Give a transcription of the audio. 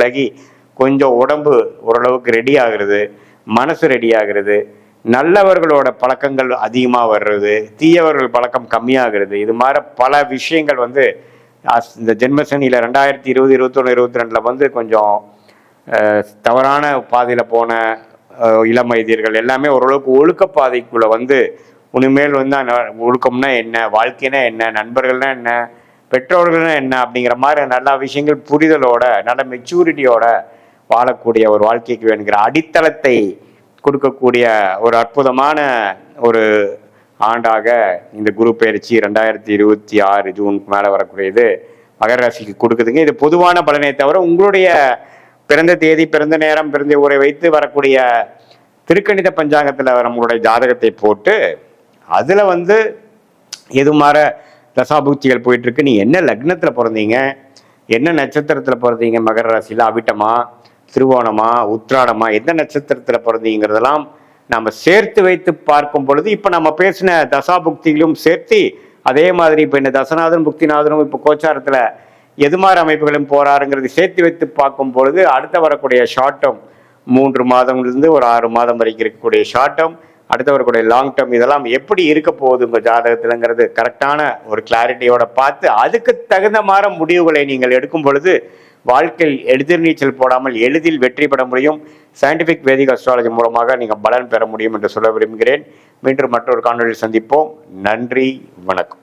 விலகி கொஞ்சம் உடம்பு ஓரளவுக்கு ரெடி ஆகுறது, மனசு ரெடி ஆகுறது, நல்லவர்களோட பழக்கங்கள் அதிகமாக வர்றது, தீயவர்கள் பழக்கம் கம்மியாகிறது, இது மாதிரி பல விஷயங்கள் வந்து இந்த ஜென்மசனியில் 2020, 21, 22 வந்து கொஞ்சம் தவறான பாதையில் போன இளம் வயதியர்கள் எல்லாமே ஓரளவுக்கு ஒழுக்க பாதைக்குள்ளே வந்து உனிமேல் வந்து ஒழுக்கம்னா என்ன, வாழ்க்கைனா என்ன, நண்பர்கள்னா என்ன, பெற்றோர்கள்னா என்ன அப்படிங்கிற மாதிரி நல்ல விஷயங்கள் புரிதலோட நல்ல மெச்சூரிட்டியோட வாழக்கூடிய ஒரு வாழ்க்கைக்கு வேணுங்கிற அடித்தளத்தை கொடுக்கக்கூடிய ஒரு அற்புதமான ஒரு ஆண்டாக இந்த குரு பயிற்சி 2026 ஜூனுக்கு மேலே வரக்கூடியது மகர ராசிக்கு கொடுக்குதுங்க. இது பொதுவான பலனை தவிர உங்களுடைய பிறந்த தேதி, பிறந்த நேரம், பிறந்த ஊரை வைத்து வரக்கூடிய திருக்கணித பஞ்சாங்கத்தில் நம்மளுடைய ஜாதகத்தை போட்டு அதில் வந்து எது மாதிரி தசாபூச்சிகள் போயிட்டு இருக்கு, நீ என்ன லக்னத்தில் பிறந்தீங்க, என்ன நட்சத்திரத்தில் பிறந்தீங்க, மகர ராசியில் அவிட்டமா, திருவோணமா, உத்திராடமா, எந்த நட்சத்திரத்தில் பிறந்தீங்கிறதெல்லாம் நம்ம சேர்த்து வைத்து பார்க்கும் பொழுது இப்போ நம்ம பேசின தசாபுக்திகளும் சேர்த்து அதே மாதிரி இப்போ இந்த தசநாதன் புக்திநாதனும் இப்போ கோச்சாரத்தில் எது மாதிரி அமைப்புகளும் போறாருங்கிறது சேர்த்து வைத்து பார்க்கும் பொழுது அடுத்த வரக்கூடிய ஷார்ட் டேர்ம் 3 மாதம்லேருந்து ஒரு 6 மாதம் வரைக்கும் இருக்கக்கூடிய ஷார்ட் டேர்ம், அடுத்த வரக்கூடிய லாங் டேர்ம், இதெல்லாம் எப்படி இருக்க போகுது உங்கள் ஜாதகத்தில்ங்கிறது கரெக்டான ஒரு கிளாரிட்டியோட பார்த்து அதுக்கு தகுந்த மாதிரி முடிவுகளை நீங்கள் எடுக்கும் பொழுது வாழ்க்கையில் எதிர்நீச்சல் போடாமல் எளிதில் வெற்றி பெற முடியும். சயின்டிஃபிக் வேதிக் அஸ்ட்ராலஜி மூலமாக நீங்கள் பலன் பெற முடியும் என்று சொல்ல விரும்புகிறேன். மீண்டும் மற்றொரு காணொலியில் சந்திப்போம். நன்றி, வணக்கம்.